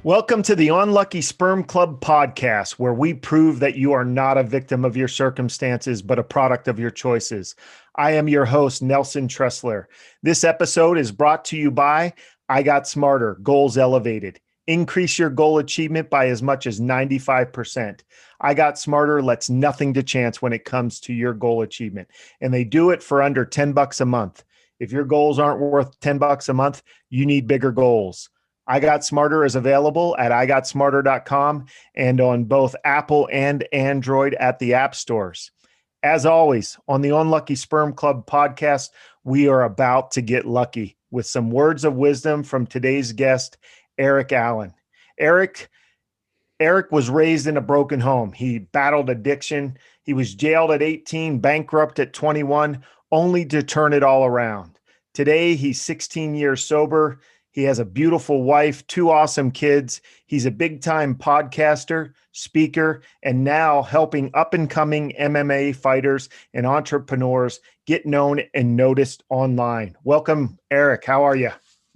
Welcome to the Unlucky Sperm Club podcast, where we prove that you are not a victim of your circumstances, but a product of your choices. I am your host, Nelson Tressler. This episode is brought to you by I Got Smarter, Goals Elevated. Increase your goal achievement by as much as 95%. I Got Smarter lets nothing to chance when it comes to your goal achievement, and they do it for under $10 a month. If your goals aren't worth $10 a month, you need bigger goals. I Got Smarter is available at igotsmarter.com and on both Apple and Android at the app stores. As always, on the Unlucky Sperm Club podcast, we are about to get lucky with some words of wisdom from today's guest, Erik Allen. Erik was raised in a broken home. He battled addiction. He was jailed at 18, bankrupt at 21, only to turn it all around. Today, he's 16 years sober. He has a beautiful wife, 2 awesome kids. He's a big-time podcaster, speaker, and now helping up-and-coming MMA fighters and entrepreneurs get known and noticed online. Welcome, Erik. How are you?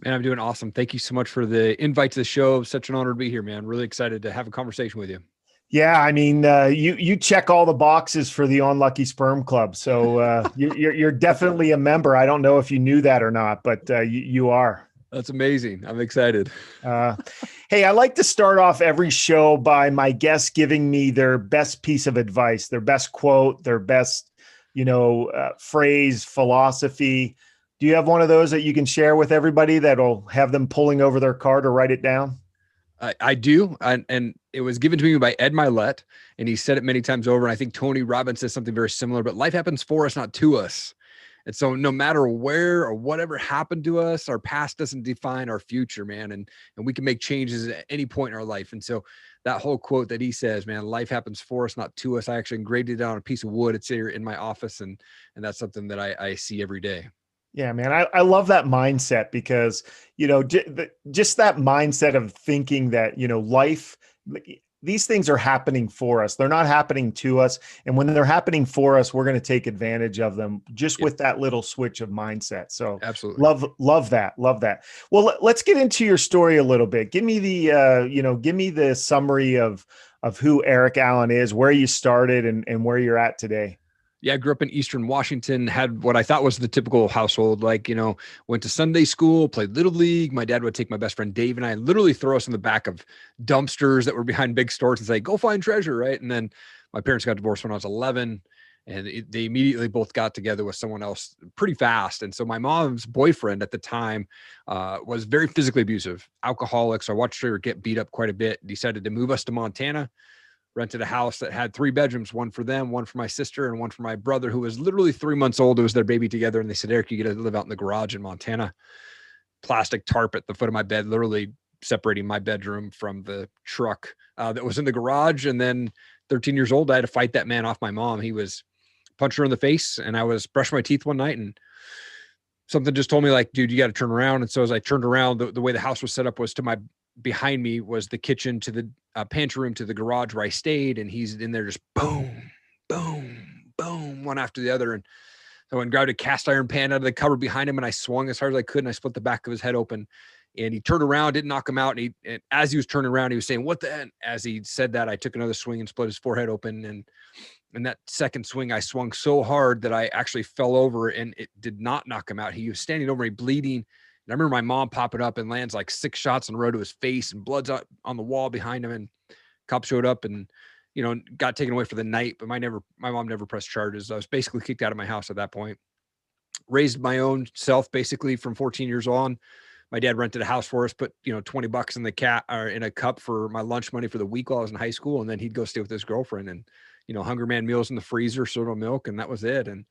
Man, I'm doing awesome. Thank you so much for the invite to the show. Such an honor to be here, man. Really excited to have a conversation with you. Yeah, I mean, you check all the boxes for the Unlucky Sperm Club, so you're definitely a member. I don't know if you knew that or not, but you are. That's amazing. I'm excited. Hey, I like to start off every show by my guests giving me their best piece of advice, their best quote, their best, phrase, philosophy. Do you have one of those that you can share with everybody that'll have them pulling over their car to write it down? I do. And it was given to me by Ed Milet, and he said it many times over. And I think Tony Robbins says something very similar, but life happens for us, not to us. And so no matter where or whatever happened to us, our past doesn't define our future, man. And we can make changes at any point in our life. And so that whole quote that he says, man, life happens for us, not to us. I actually engraved it on a piece of wood. It's here in my office. And that's something that I see every day. Yeah, man, I love that mindset because, just that mindset of thinking that, life, these things are happening for us. They're not happening to us. And when they're happening for us, we're going to take advantage of them just with that little switch of mindset. So absolutely love that. Love that. Well, let's get into your story a little bit. Give me the summary of who Erik Allen is, where you started and where you're at today. Yeah, I grew up in Eastern Washington, had what I thought was the typical household, went to Sunday school, played Little League. My dad would take my best friend Dave and I literally throw us in the back of dumpsters that were behind big stores and say, go find treasure, right? And then my parents got divorced when I was 11, and they immediately both got together with someone else pretty fast. And so my mom's boyfriend at the time was very physically abusive, alcoholic. So I watched her get beat up quite a bit, decided to move us to Montana. Rented a house that had 3 bedrooms, one for them, one for my sister, and one for my brother, who was literally 3 months old. It was their baby together. And they said, Erik, you get to live out in the garage in Montana. Plastic tarp at the foot of my bed, literally separating my bedroom from the truck that was in the garage. And then 13 years old, I had to fight that man off my mom. He was punched her in the face, and I was brushing my teeth one night, and something just told me, like, dude, you got to turn around. And so as I turned around, the way the house was set up was behind me was the kitchen to the pantry room to the garage where I stayed. And he's in there just boom, boom, boom, one after the other. And so I went and grabbed a cast iron pan out of the cupboard behind him, and I swung as hard as I could, and I split the back of his head open. And he turned around, didn't knock him out. And as he was turning around, he was saying, what the? As he said that, I took another swing and split his forehead open. And in that second swing, I swung so hard that I actually fell over, and it did not knock him out. He was standing over me bleeding. And I remember my mom popping up and lands like 6 shots in a row to his face, and blood's on the wall behind him. And cops showed up and, got taken away for the night. But my mom never pressed charges. I was basically kicked out of my house at that point. Raised my own self basically from 14 years on. My dad rented a house for us, put, $20 in in a cup for my lunch money for the week while I was in high school. And then he'd go stay with his girlfriend, and, Hunger Man meals in the freezer, soda milk, and that was it. And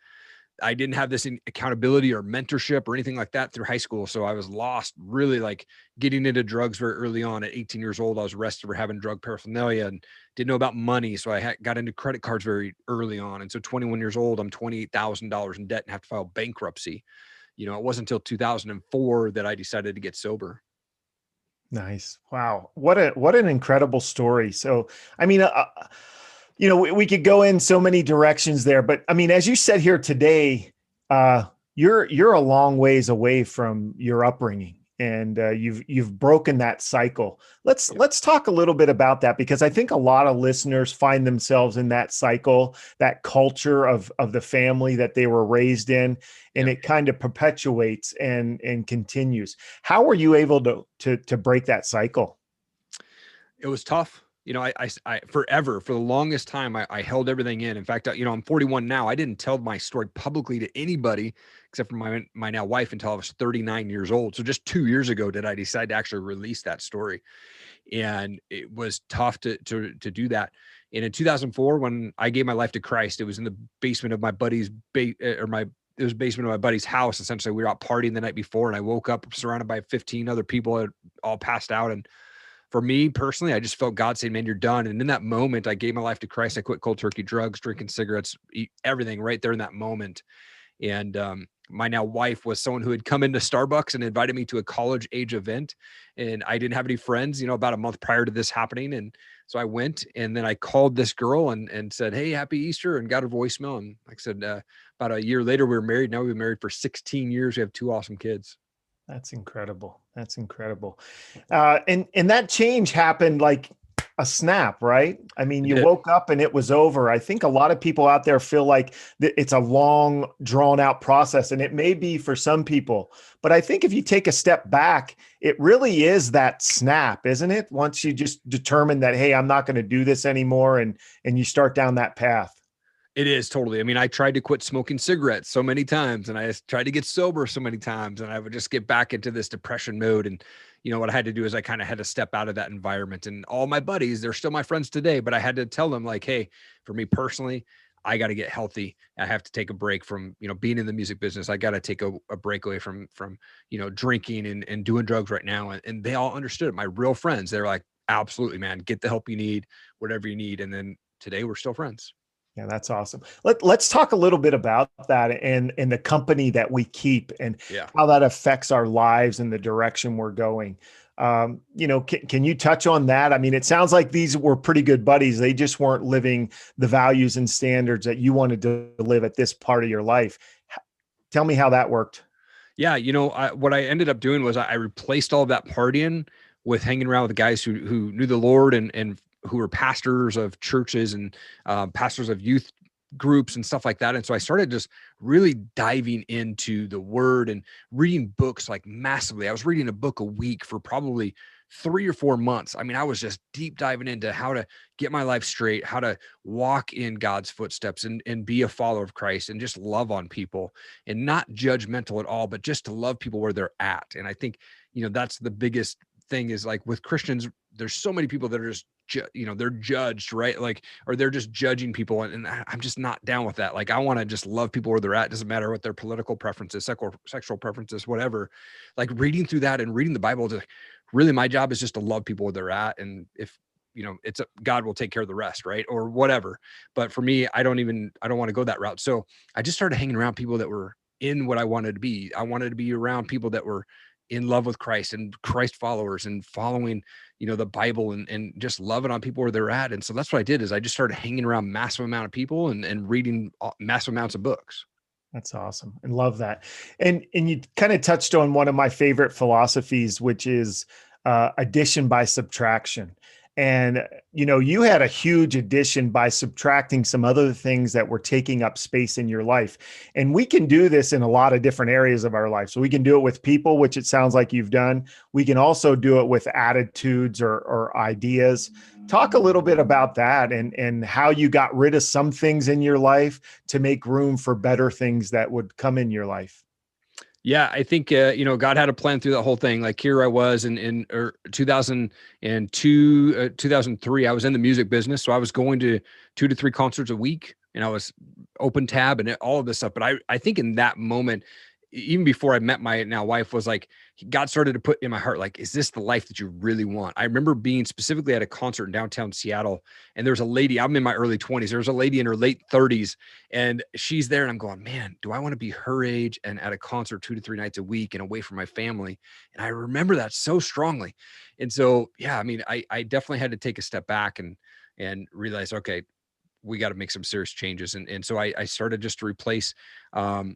I didn't have this accountability or mentorship or anything like that through high school. So I was lost, really, like getting into drugs very early on. At 18 years old, I was arrested for having drug paraphernalia and didn't know about money. So I got into credit cards very early on. And so 21 years old, I'm $28,000 in debt and have to file bankruptcy. It wasn't until 2004 that I decided to get sober. Nice. Wow. What an incredible story. So, I mean, we could go in so many directions there, but I mean, as you said here today, you're a long ways away from your upbringing. and you've broken that cycle. Let's talk a little bit about that, because I think a lot of listeners find themselves in that cycle, that culture of the family that they were raised in, and Yeah. it kind of perpetuates and continues. How were you able to break that cycle? It was tough. I forever, for the longest time, I held everything in. In fact, I'm 41 now. I didn't tell my story publicly to anybody except for my now wife until I was 39 years old. So just 2 years ago did I decide to actually release that story. And it was tough to do that. And in 2004, when I gave my life to Christ, it was in the basement of my buddy's it was basement of my buddy's house. Essentially, we were out partying the night before, and I woke up surrounded by 15 other people that had all passed out. And for me personally, I just felt God saying, man, you're done. And in that moment, I gave my life to Christ. I quit cold turkey drugs, drinking cigarettes, everything right there in that moment. And my now wife was someone who had come into Starbucks and invited me to a college age event. And I didn't have any friends, about a month prior to this happening. And so I went, and then I called this girl and said, hey, happy Easter, and got her voicemail. And like I said, about a year later, we were married. Now we've been married for 16 years. We have 2 awesome kids. That's incredible. That's incredible. And that change happened like a snap, right? I mean, you woke up and it was over. I think a lot of people out there feel like it's a long, drawn out process, and it may be for some people. But I think if you take a step back, it really is that snap, isn't it? Once you just determine that, hey, I'm not going to do this anymore, and you start down that path. It is totally. I mean, I tried to quit smoking cigarettes so many times, and I tried to get sober so many times, and I would just get back into this depression mode. And what I had to do is I kind of had to step out of that environment. And all my buddies, they're still my friends today, but I had to tell them like, hey, for me personally, I got to get healthy. I have to take a break from, being in the music business. I got to take a break away from, drinking and doing drugs right now. And they all understood it. My real friends, they're like, absolutely, man, get the help you need, whatever you need. And then today we're still friends. Yeah, that's awesome. Let's talk a little bit about that and the company that we keep and Yeah. how that affects our lives and the direction we're going. Can you touch on that? I mean, it sounds like these were pretty good buddies. They just weren't living the values and standards that you wanted to live at this part of your life. Tell me how that worked. Yeah, what I ended up doing was I replaced all of that partying with hanging around with the guys who knew the Lord and who were pastors of churches and pastors of youth groups and stuff like that. And so I started just really diving into the Word and reading books like massively. I was reading a book a week for probably 3 or 4 months. I mean, I was just deep diving into how to get my life straight, how to walk in God's footsteps and be a follower of Christ and just love on people and not judgmental at all, but just to love people where they're at. And I think, that's the biggest thing is like with Christians, there's so many people that are just, they're judged, right? Like, or they're just judging people. And I'm just not down with that. Like, I want to just love people where they're at. It doesn't matter what their political preferences, sexual preferences, whatever. Like reading through that and reading the Bible, just really my job is just to love people where they're at. And if, God will take care of the rest, right? Or whatever. But for me, I don't want to go that route. So I just started hanging around people that were in what I wanted to be. I wanted to be around people that were in love with Christ and Christ followers and following, the Bible and just loving on people where they're at. And so that's what I did is I just started hanging around massive amount of people and reading massive amounts of books. That's awesome. I love that. And you kind of touched on one of my favorite philosophies, which is addition by subtraction. And, you had a huge addition by subtracting some other things that were taking up space in your life. And we can do this in a lot of different areas of our life. So we can do it with people, which it sounds like you've done. We can also do it with attitudes or ideas. Talk a little bit about that and how you got rid of some things in your life to make room for better things that would come in your life. Yeah, I think God had a plan through that whole thing. Like here I was in 2002, 2003. I was in the music business, so I was going to 2 to 3 concerts a week, and I was open tab and all of this stuff. But I think in that moment, even before I met my now wife, was like God started to put in my heart, like, is this the life that you really want? I remember being specifically at a concert in downtown Seattle, and there's a lady. I'm in my early 20s. There's a lady in her late 30s, and she's there, and I'm going, man, do I want to be her age and at a concert 2 to 3 nights a week and away from my family? And I remember that so strongly. And so, yeah, I mean, I definitely had to take a step back and realize, okay, we got to make some serious changes. And so I started just to replace, going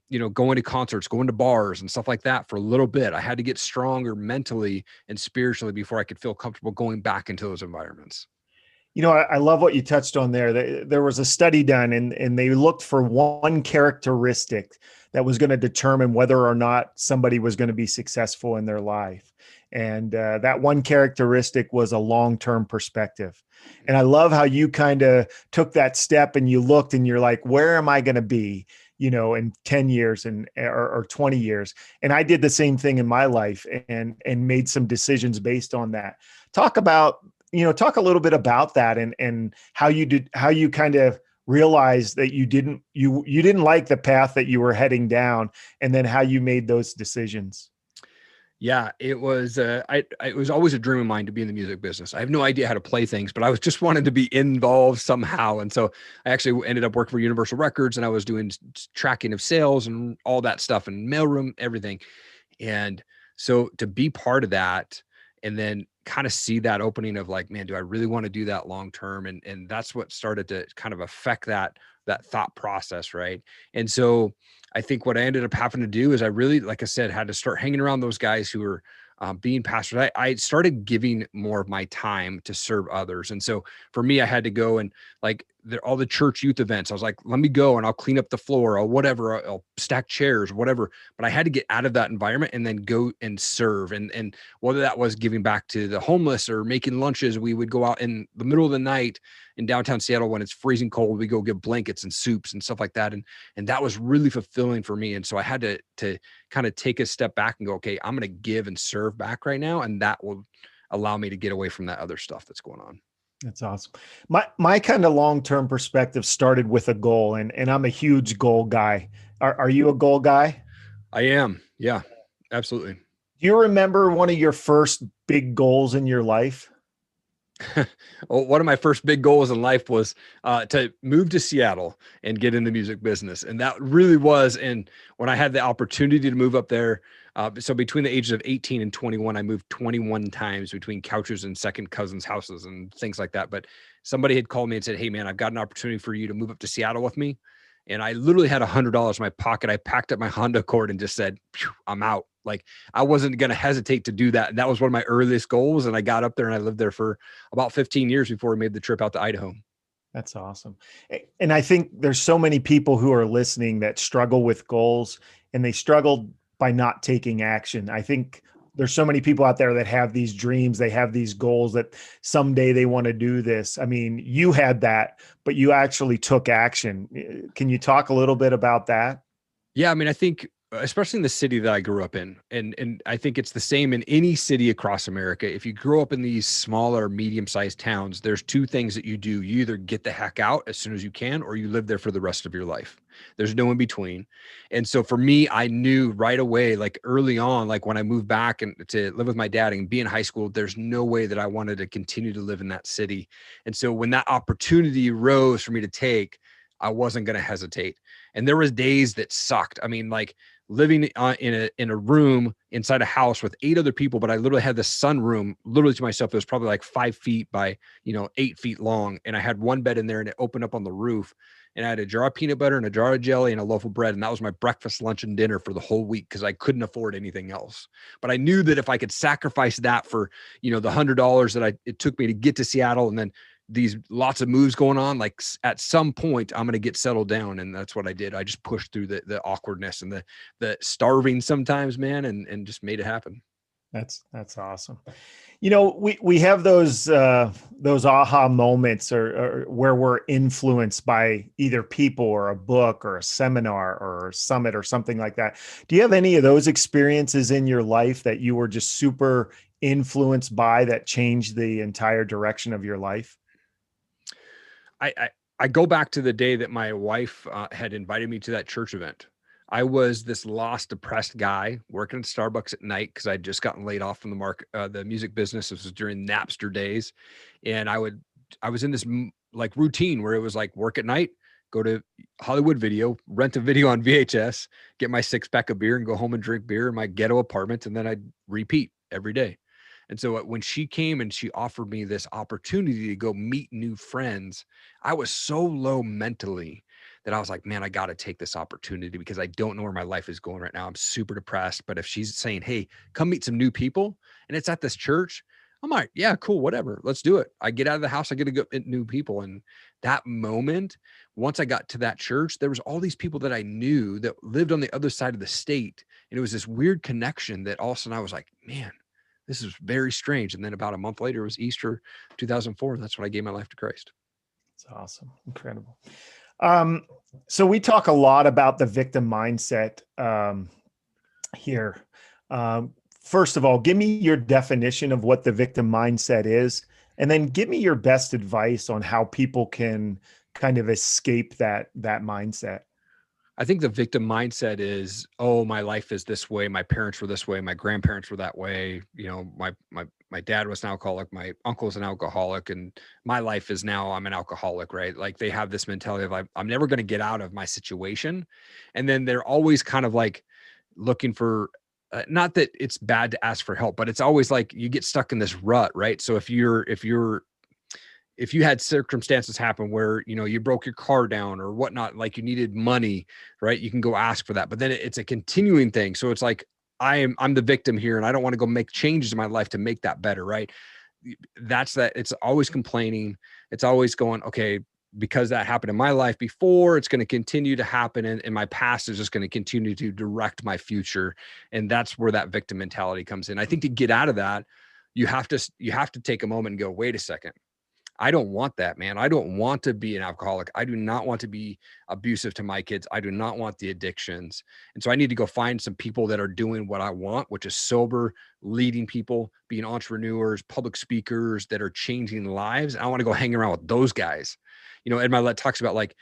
to concerts, going to bars and stuff like that for a little bit. I had to get stronger mentally and spiritually before I could feel comfortable going back into those environments. I love what you touched on there. There was a study done, and they looked for one characteristic that was going to determine whether or not somebody was going to be successful in their life. And that one characteristic was a long-term perspective. And I love how you kind of took that step and you looked and you're like, where am I going to be, in 10 years or 20 years? And I did the same thing in my life and made some decisions based on that. Talk a little bit about that and how you kind of realized that you didn't like the path that you were heading down, and then how you made those decisions. Yeah, it was, it was always a dream of mine to be in the music business. I have no idea how to play things, but I was just wanted to be involved somehow. And so I actually ended up working for Universal Records, and I was doing tracking of sales and all that stuff and mailroom, everything. And so to be part of that and then kind of see that opening of like, man, do I really want to do that long term? And that's what started to kind of affect that thought process. Right. And so I think what I ended up having to do is I really, like I said, had to start hanging around those guys who were being pastors. I started giving more of my time to serve others. And so for me, I had to go and like all the church youth events. I was like, let me go and I'll clean up the floor or whatever. I'll stack chairs, whatever. But I had to get out of that environment and then go and serve. And whether that was giving back to the homeless or making lunches, we would go out in the middle of the night in downtown Seattle when it's freezing cold. We go get blankets and soups and stuff like that. And that was really fulfilling for me. And so I had to kind of take a step back and go, okay, I'm going to give and serve back right now. And that will allow me to get away from that other stuff that's going on. That's awesome. My kind of long-term perspective started with a goal, and I'm a huge goal guy. Are you a goal guy? I am. Yeah, absolutely. Do you remember one of your first big goals in your life? Well, one of my first big goals in life was to move to Seattle and get in the music business. And that really was, and when I had the opportunity to move up there, so between the ages of 18 and 21, I moved 21 times between couches and second cousins' houses and things like that. But somebody had called me and said, hey man, I've got an opportunity for you to move up to Seattle with me. And I literally had $100 in my pocket. I packed up my Honda Accord and just said, I'm out. Like I wasn't going to hesitate to do that. And that was one of my earliest goals. And I got up there and I lived there for about 15 years before we made the trip out to Idaho. That's awesome. And I think there's so many people who are listening that struggle with goals, and they struggle by not taking action. I think there's so many people out there that have these dreams, they have these goals that someday they want to do this. I mean, you had that, but you actually took action. Can you talk a little bit about that? Yeah. I mean, I think especially in the city that I grew up in, and I think it's the same in any city across America. If you grow up in these smaller, medium-sized towns, there's two things that you do. You either get the heck out as soon as you can, or you live there for the rest of your life. There's no in between. And so for me, I knew right away, like early on, like when I moved back and to live with my dad and be in high school, there's no way that I wanted to continue to live in that city. And so when that opportunity rose for me to take, I wasn't going to hesitate. And there was days that sucked. I mean, like living in a room inside a house with 8 other people, but I literally had this sunroom literally to myself. It was probably like 5 feet by 8 feet long, and I had one bed in there, and it opened up on the roof. And I had a jar of peanut butter and a jar of jelly and a loaf of bread, and that was my breakfast, lunch, and dinner for the whole week because I couldn't afford anything else. But I knew that if I could sacrifice that for the $100 that it took me to get to Seattle, and then these lots of moves going on, like at some point I'm going to get settled down. And that's what I did. I just pushed through the awkwardness and the starving sometimes, man, and just made it happen. That's awesome. We have those aha moments or where we're influenced by either people or a book or a seminar or a summit or something like that. Do you have any of those experiences in your life that you were just super influenced by that changed the entire direction of your life? I go back to the day that my wife had invited me to that church event. I was this lost, depressed guy working at Starbucks at night because I'd just gotten laid off from the music business. This was during Napster days, and I was in this like routine where it was like work at night, go to Hollywood Video, rent a video on VHS, get my 6-pack of beer, and go home and drink beer in my ghetto apartment, and then I'd repeat every day. And so when she came and she offered me this opportunity to go meet new friends, I was so low mentally that I was like, man, I got to take this opportunity because I don't know where my life is going right now. I'm super depressed. But if she's saying, hey, come meet some new people, and it's at this church, I'm like, yeah, cool, whatever. Let's do it. I get out of the house, I get to go meet new people. And that moment, once I got to that church, there was all these people that I knew that lived on the other side of the state. And it was this weird connection that all of a sudden I was like, man, this is very strange. And then about a month later, it was Easter 2004. And that's when I gave my life to Christ. It's awesome. Incredible. So we talk a lot about the victim mindset here. First of all, give me your definition of what the victim mindset is, and then give me your best advice on how people can kind of escape that mindset. I think the victim mindset is, oh, my life is this way. My parents were this way. My grandparents were that way. You know, my dad was an alcoholic. My uncle's an alcoholic, and my life is now I'm an alcoholic, right? Like they have this mentality of I'm never going to get out of my situation. And then they're always kind of like looking for, not that it's bad to ask for help, but it's always like you get stuck in this rut, right? So if you had circumstances happen where, you know, you broke your car down or whatnot, like you needed money, right? You can go ask for that, but then it's a continuing thing. So it's like, I'm the victim here and I don't want to go make changes in my life to make that better. Right. That's that. It's always complaining. It's always going, okay, because that happened in my life before, it's going to continue to happen. And my past is just going to continue to direct my future. And that's where that victim mentality comes in. I think to get out of that, you have to take a moment and go, wait a second. I don't want that, man. I don't want to be an alcoholic. I do not want to be abusive to my kids. I do not want the addictions. And so I need to go find some people that are doing what I want, which is sober, leading people, being entrepreneurs, public speakers that are changing lives. I want to go hang around with those guys. You know, Ed Milet talks about like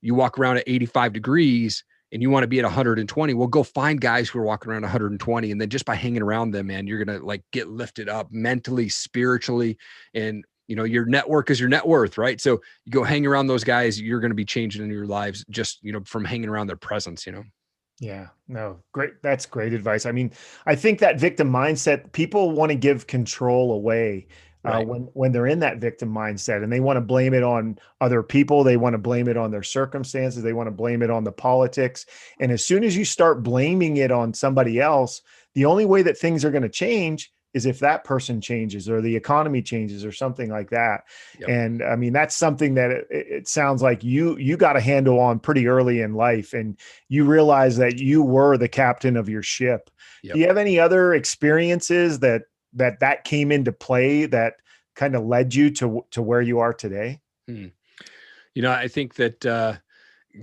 you walk around at 85 degrees and you want to be at 120. Well, go find guys who are walking around 120. And then just by hanging around them, man, you're going to like get lifted up mentally, spiritually, and you know, your network is your net worth, right? So you go hang around those guys, you're going to be changing in your lives just, you know, from hanging around their presence, you know? Yeah, no, great. That's great advice. I mean, I think that victim mindset, people want to give control away Right. when they're in that victim mindset, and they want to blame it on other people. They want to blame it on their circumstances. They want to blame it on the politics. And as soon as you start blaming it on somebody else, the only way that things are going to change is if that person changes or the economy changes or something like that. Yep. And I mean, that's something that it sounds like you got a handle on pretty early in life, and you realize that you were the captain of your ship. Yep. Do you have any other experiences that came into play that kind of led you to where you are today? You know, I think that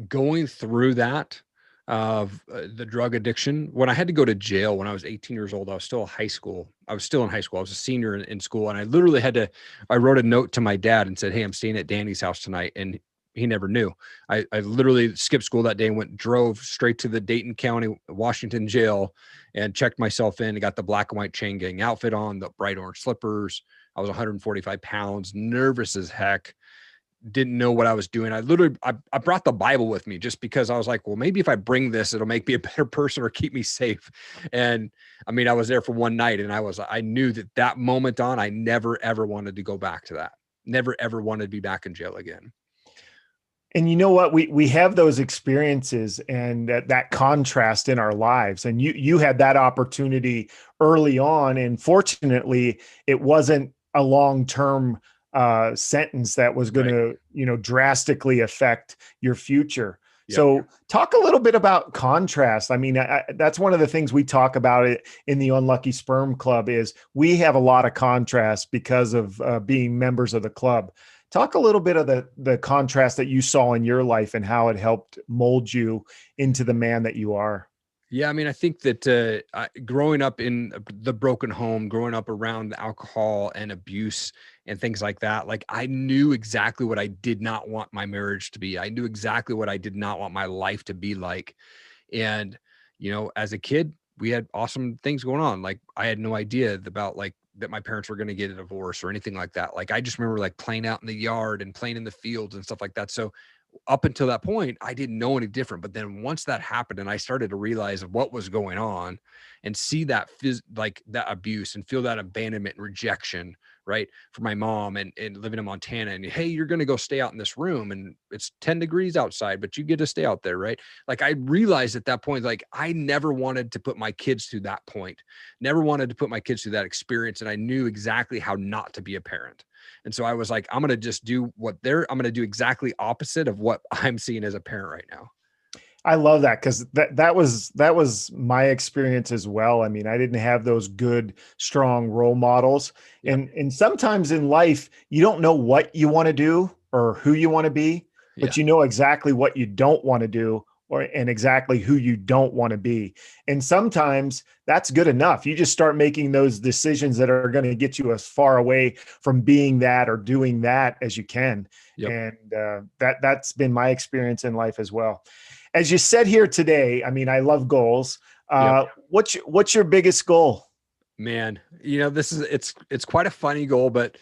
going through that of the drug addiction, when I had to go to jail when I was 18 years old, I was still in high school. I was a senior in school. And I literally I wrote a note to my dad and said, hey, I'm staying at Danny's house tonight. And he never knew. I literally skipped school that day and drove straight to the Dayton County, Washington jail and checked myself in and got the black and white chain gang outfit on, the bright orange slippers. I was 145 pounds, nervous as heck. Didn't know what I was doing. I brought the Bible with me just because I was like, well, maybe if I bring this, it'll make me a better person or keep me safe. And I mean, I was there for one night and I knew that moment on, I never, ever wanted to go back to that. Never, ever wanted to be back in jail again. And you know what? We have those experiences and that contrast in our lives. And you had that opportunity early on. And fortunately, it wasn't a long-term sentence that was going to, you know, drastically affect your future. Yep. So talk a little bit about contrast. I mean, that's one of the things we talk about it in the Unlucky Sperm Club is we have a lot of contrast because of being members of the club. Talk a little bit of the contrast that you saw in your life and how it helped mold you into the man that you are. Yeah, I mean, I think that growing up in the broken home, growing up around alcohol and abuse and things like that, like I knew exactly what I did not want my marriage to be. I knew exactly what I did not want my life to be like. And, you know, as a kid, we had awesome things going on. Like I had no idea about like that my parents were going to get a divorce or anything like that. Like I just remember like playing out in the yard and playing in the fields and stuff like that. So up until that point, I didn't know any different. But then once that happened and I started to realize what was going on and see that like that abuse and feel that abandonment and rejection, right, for my mom and living in Montana, and hey, you're going to go stay out in this room and it's 10 degrees outside, but you get to stay out there, right? Like I realized at that point, like I never wanted to put my kids through that point, never wanted to put my kids through that experience. And I knew exactly how not to be a parent. And so I was like, I'm going to just do I'm going to do exactly opposite of what I'm seeing as a parent right now. I love that because that was my experience as well. I mean, I didn't have those good, strong role models. Yep. And sometimes in life, you don't know what you want to do or who you want to be, but you know exactly what you don't want to do and exactly who you don't want to be. And sometimes that's good enough. You just start making those decisions that are going to get you as far away from being that or doing that as you can. Yep. And that's been my experience in life as well. As you said here today, I mean, I love goals. What's your biggest goal? Man, it's quite a funny goal, but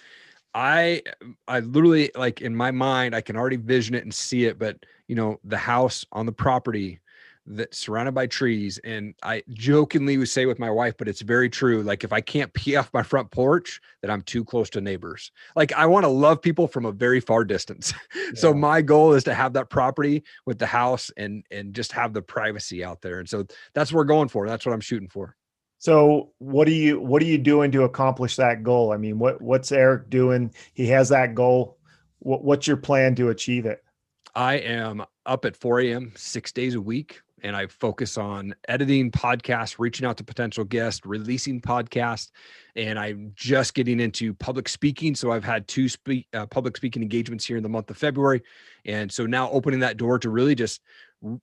I literally, like, in my mind, I can already vision it and see it, but the house on the property that's surrounded by trees. And I jokingly would say with my wife, but it's very true. Like if I can't pee off my front porch, then I'm too close to neighbors. Like I want to love people from a very far distance. Yeah. So my goal is to have that property with the house and just have the privacy out there. And so that's what we're going for. That's what I'm shooting for. So what are you doing to accomplish that goal? I mean, what's Erik doing? He has that goal. What's your plan to achieve it? I am up at 4 a.m. 6 days a week, and I focus on editing podcasts, reaching out to potential guests, releasing podcasts, and I'm just getting into public speaking. So I've had two public speaking engagements here in the month of February. And so now opening that door to really just,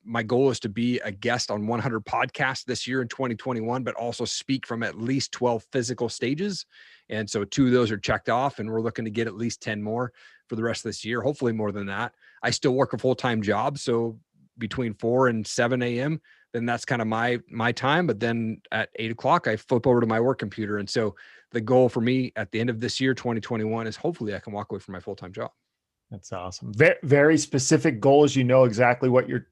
my goal is to be a guest on 100 podcasts this year in 2021, but also speak from at least 12 physical stages. And so 2 of those are checked off, and we're looking to get at least 10 more for the rest of this year, hopefully more than that. I still work a full-time job. So between 4 and 7 a.m., then that's kind of my time. But then at 8 o'clock, I flip over to my work computer. And so the goal for me at the end of this year, 2021, is hopefully I can walk away from my full-time job. That's awesome. Very, very specific goals. You know exactly what you're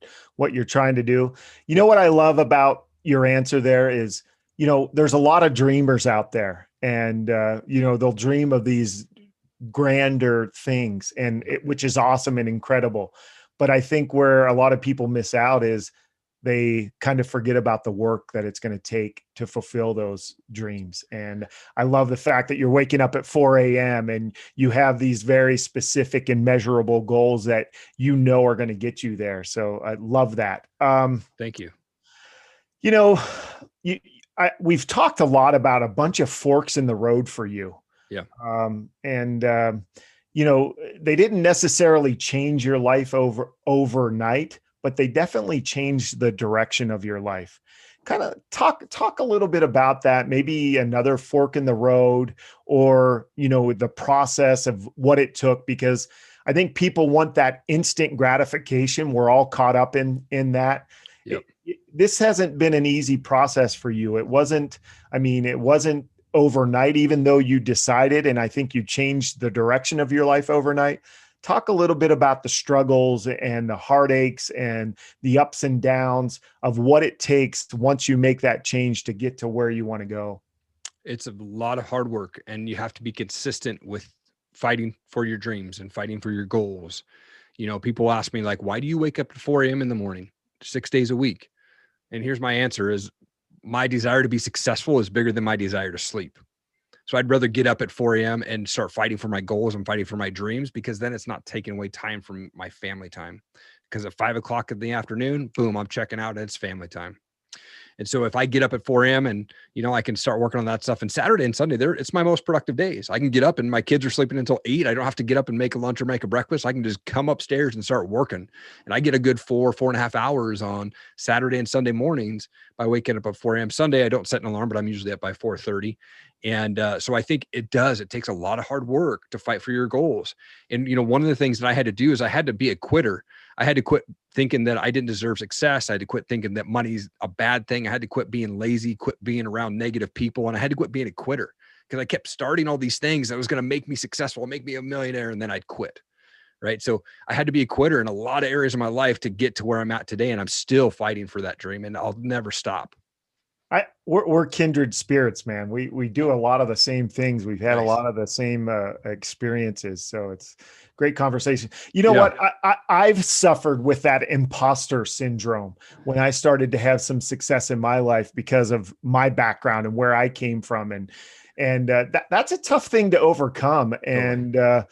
trying to do. You know what I love about your answer there is, there's a lot of dreamers out there, and they'll dream of these grander things, which is awesome and incredible. But I think where a lot of people miss out is they kind of forget about the work that it's going to take to fulfill those dreams. And I love the fact that you're waking up at 4 a.m. and you have these very specific and measurable goals that are going to get you there. So I love that. Thank you. We've talked a lot about a bunch of forks in the road for you. Yeah. They didn't necessarily change your life overnight, but they definitely changed the direction of your life. Kind of talk a little bit about that, maybe another fork in the road, or, the process of what it took, because I think people want that instant gratification. We're all caught up in that. Yep. This hasn't been an easy process for you. It wasn't overnight, even though you decided, and I think you changed the direction of your life overnight. Talk a little bit about the struggles and the heartaches and the ups and downs of what it takes once you make that change to get to where you want to go. It's a lot of hard work, and you have to be consistent with fighting for your dreams and fighting for your goals. People ask me, like, why do you wake up at 4 a.m. in the morning, 6 days a week? And here's my answer is, my desire to be successful is bigger than my desire to sleep. So I'd rather get up at 4 a.m. and start fighting for my goals and fighting for my dreams, because then it's not taking away time from my family time. Because at 5 o'clock in the afternoon, boom, I'm checking out and it's family time. And so if I get up at 4 a.m. and, I can start working on that stuff, and Saturday and Sunday, it's my most productive days. I can get up and my kids are sleeping until 8. I don't have to get up and make a lunch or make a breakfast. I can just come upstairs and start working. And I get a good 4.5 hours on Saturday and Sunday mornings by waking up at 4 a.m. Sunday, I don't set an alarm, but I'm usually up by 4:30. And so I think it takes a lot of hard work to fight for your goals. And, one of the things that I had to do is I had to be a quitter. I had to quit thinking that I didn't deserve success. I had to quit thinking that money's a bad thing. I had to quit being lazy, quit being around negative people. And I had to quit being a quitter, because I kept starting all these things that was going to make me successful, make me a millionaire, and then I'd quit. Right. So I had to be a quitter in a lot of areas of my life to get to where I'm at today. And I'm still fighting for that dream, and I'll never stop. We're kindred spirits, man. We do a lot of the same things. We've had a Nice. lot of the same experiences. So it's great conversation. You know Yeah. what? I've suffered with that imposter syndrome when I started to have some success in my life because of my background and where I came from, and that's a tough thing to overcome. Totally. And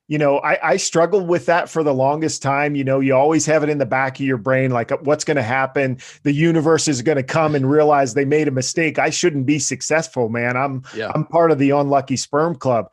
I struggled with that for the longest time. You always have it in the back of your brain, like what's going to happen. The universe is going to come and realize they made a mistake. I shouldn't be successful, man. Yeah. I'm part of the unlucky sperm club.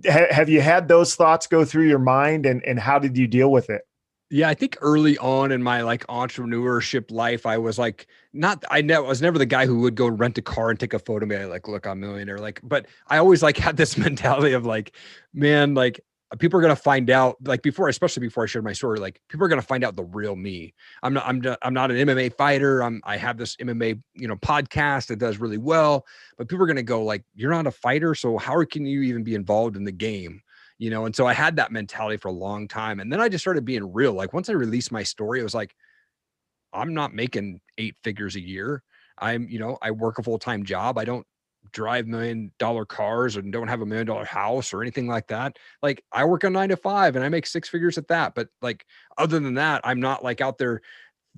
Have you had those thoughts go through your mind, and how did you deal with it? Yeah, I think early on in my like entrepreneurship life, I was like, I was never the guy who would go rent a car and take a photo of me. Like, look, I'm a millionaire. Like, but I always like had this mentality of like, man, like people are gonna find out. Like especially before I shared my story, like people are gonna find out the real me. I'm not an MMA fighter. I have this MMA podcast that does really well, but people are gonna go like, you're not a fighter, so how can you even be involved in the game? And so I had that mentality for a long time. And then I just started being real. Like once I released my story, it was like, I'm not making 8 figures a year. I work a full-time job. I don't drive $1 million cars and don't have $1 million house or anything like that. Like I work a 9 to 5 and I make 6 figures at that. But like, other than that, I'm not like out there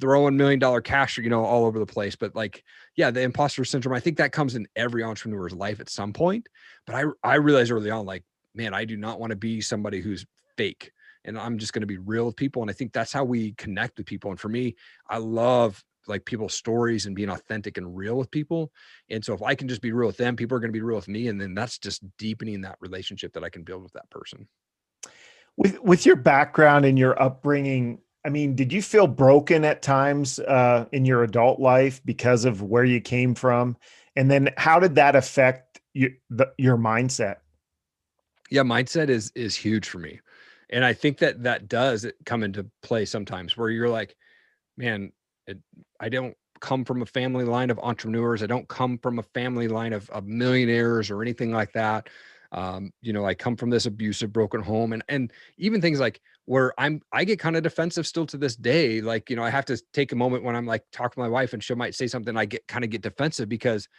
throwing $1 million cash, all over the place. But like, yeah, the imposter syndrome, I think that comes in every entrepreneur's life at some point. But I realized early on, like, man, I do not want to be somebody who's fake. And I'm just going to be real with people. And I think that's how we connect with people. And for me, I love like people's stories and being authentic and real with people. And so if I can just be real with them, people are going to be real with me. And then that's just deepening that relationship that I can build with that person. With your background and your upbringing, I mean, did you feel broken at times in your adult life because of where you came from? And then how did that affect your mindset? Yeah, mindset is huge for me. And I think that does come into play sometimes where you're like, man, it, I don't come from a family line of entrepreneurs. I don't come from a family line of millionaires or anything like that. I come from this abusive, broken home, and even things like where I get kind of defensive still to this day. Like, I have to take a moment when I'm like talking to my wife and she might say something, I get defensive because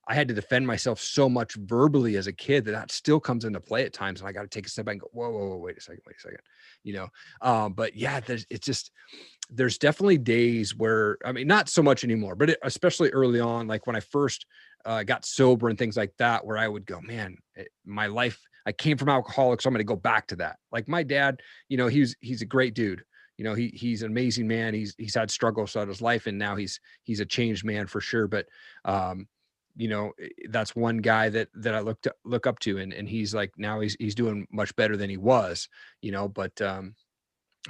I had to defend myself so much verbally as a kid that still comes into play at times. And I got to take a step back and go, whoa, whoa, whoa, wait a second. But yeah, there's definitely days where, I mean, not so much anymore, but especially early on, like when I first got sober and things like that, where I would go, man, my life, I came from alcoholics. So I'm going to go back to that. Like my dad, he's a great dude. He's an amazing man. He's had struggles throughout his life, and now he's a changed man for sure. But, that's one guy that I look up to, and he's like, now he's doing much better than he was, but,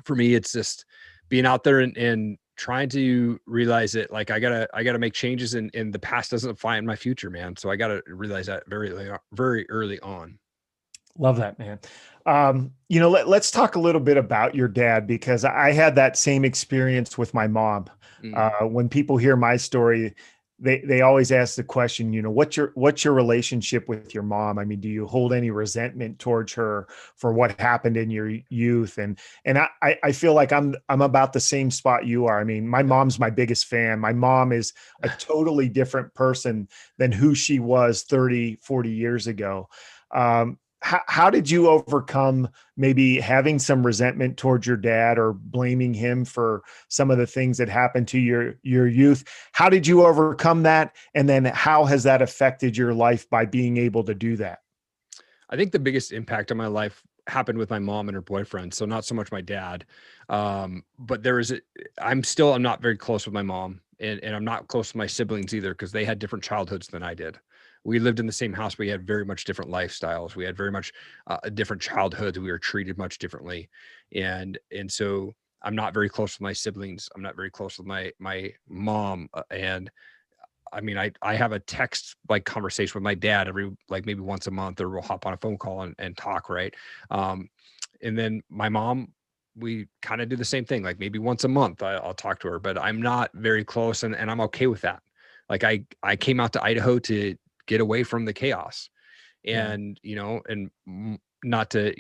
for me, it's just being out there and trying to realize that like I gotta make changes, and the past doesn't define my future, man. So I gotta realize that very early on. Love that, man. Let's talk a little bit about your dad, because I had that same experience with my mom. Mm. When people hear my story, they always ask the question, what's your relationship with your mom? I mean, do you hold any resentment towards her for what happened in your youth? And I feel like I'm about the same spot you are. I mean, my mom's my biggest fan. My mom is a totally different person than who she was 30, 40 years ago. How did you overcome maybe having some resentment towards your dad or blaming him for some of the things that happened to your youth? How did you overcome that? And then how has that affected your life by being able to do that? I think the biggest impact on my life happened with my mom and her boyfriend. So not so much my dad. But I'm not very close with my mom, and I'm not close to my siblings either, because they had different childhoods than I did. We lived in the same house. We had very much different lifestyles. We had very much different childhoods. We were treated much differently. And so I'm not very close with my siblings. I'm not very close with my mom. And I mean, I have a text like conversation with my dad every like maybe once a month, or we'll hop on a phone call and talk, right? Um, and then my mom, we kind of do the same thing. Like maybe once a month, I'll talk to her, but I'm not very close, and I'm okay with that. Like I came out to Idaho to get away from the chaos, Yeah. and not to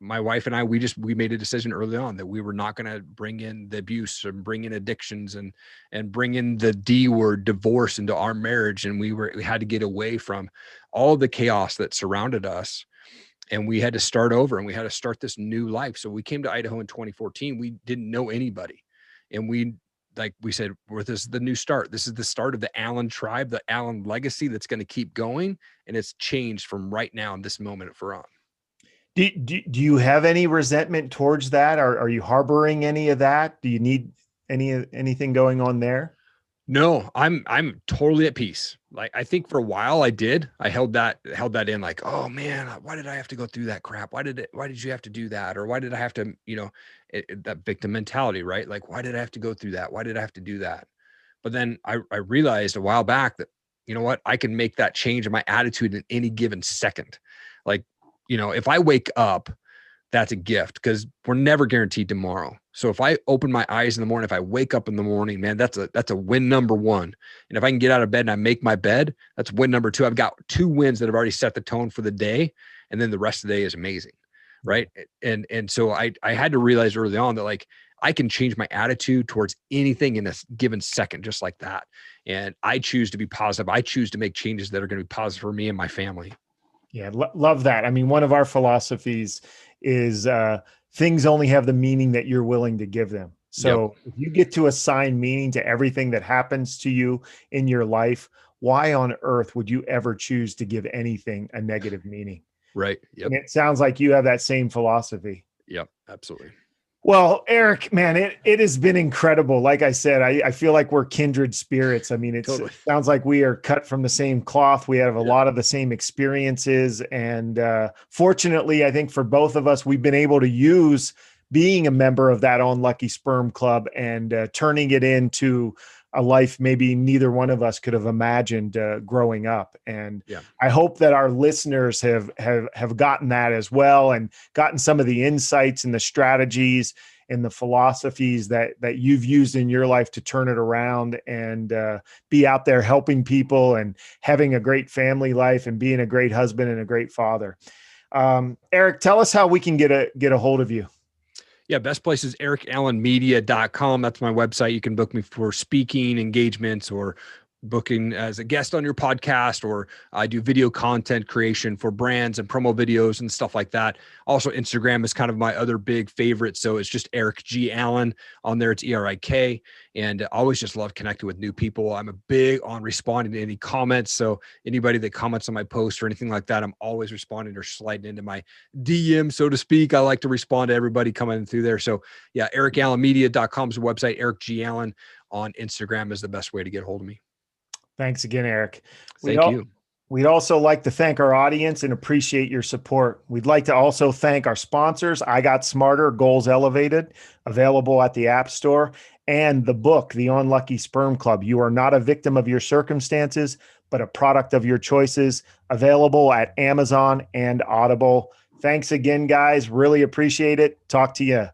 my wife and I, we made a decision early on that we were not going to bring in the abuse and bring in addictions and bring in the D word, divorce, into our marriage. And we had to get away from all the chaos that surrounded us. And we had to start over, and we had to start this new life. So we came to Idaho in 2014. We didn't know anybody. And we said, well, this is the new start. This is the start of the Allen tribe, the Allen legacy that's going to keep going. And it's changed from right now in this moment for on. Do you have any resentment towards that? Are you harboring any of that? Do you need anything going on there? No, I'm totally at peace. Like, I think for a while I held that in, like, oh man, why did I have to go through that crap? Why did you have to do that? Or why did I have to, that victim mentality, right? Like, why did I have to go through that? Why did I have to do that? But then I realized a while back that, you know what, I can make that change in my attitude in any given second. Like, if I wake up, that's a gift, because we're never guaranteed tomorrow. So if I open my eyes in the morning, if I wake up in the morning, man, that's a win number one. And if I can get out of bed and I make my bed, that's win number two. I've got 2 wins that have already set the tone for the day. And then the rest of the day is amazing. Right. And so I had to realize early on that, like, I can change my attitude towards anything in a given second, just like that. And I choose to be positive. I choose to make changes that are going to be positive for me and my family. Yeah, love that. I mean, one of our philosophies is things only have the meaning that you're willing to give them. So if you get to assign meaning to everything that happens to you in your life, why on earth would you ever choose to give anything a negative meaning? Right. Yep. And it sounds like you have that same philosophy. Yep. Absolutely. Well, Erik, man, it has been incredible. Like I said, I feel like we're kindred spirits. I mean, it sounds like we are cut from the same cloth. We have a lot of the same experiences. And fortunately, I think for both of us, we've been able to use being a member of that Unlucky Sperm Club and turning it into a life maybe neither one of us could have imagined growing up. And I hope that our listeners have gotten that as well, and gotten some of the insights and the strategies and the philosophies that you've used in your life to turn it around and be out there helping people and having a great family life and being a great husband and a great father. Erik, tell us how we can get a hold of you. Yeah, best place is erikallenmedia.com. That's my website. You can book me for speaking engagements or booking as a guest on your podcast, or I do video content creation for brands and promo videos and stuff like that. Also, Instagram is kind of my other big favorite. So it's just Erik G. Allen on there. It's ERIK. And I always just love connecting with new people. I'm a big on responding to any comments. So anybody that comments on my post or anything like that, I'm always responding or sliding into my DM, so to speak. I like to respond to everybody coming through there. So yeah, erikallenmedia.com is the website. Erik G. Allen on Instagram is the best way to get a hold of me. Thanks again, Erik. Thank you. We'd also like to thank our audience and appreciate your support. We'd like to also thank our sponsors, I Got Smarter, Goals Elevated, available at the App Store, and the book, The Unlucky Sperm Club. You are not a victim of your circumstances, but a product of your choices, available at Amazon and Audible. Thanks again, guys. Really appreciate it. Talk to you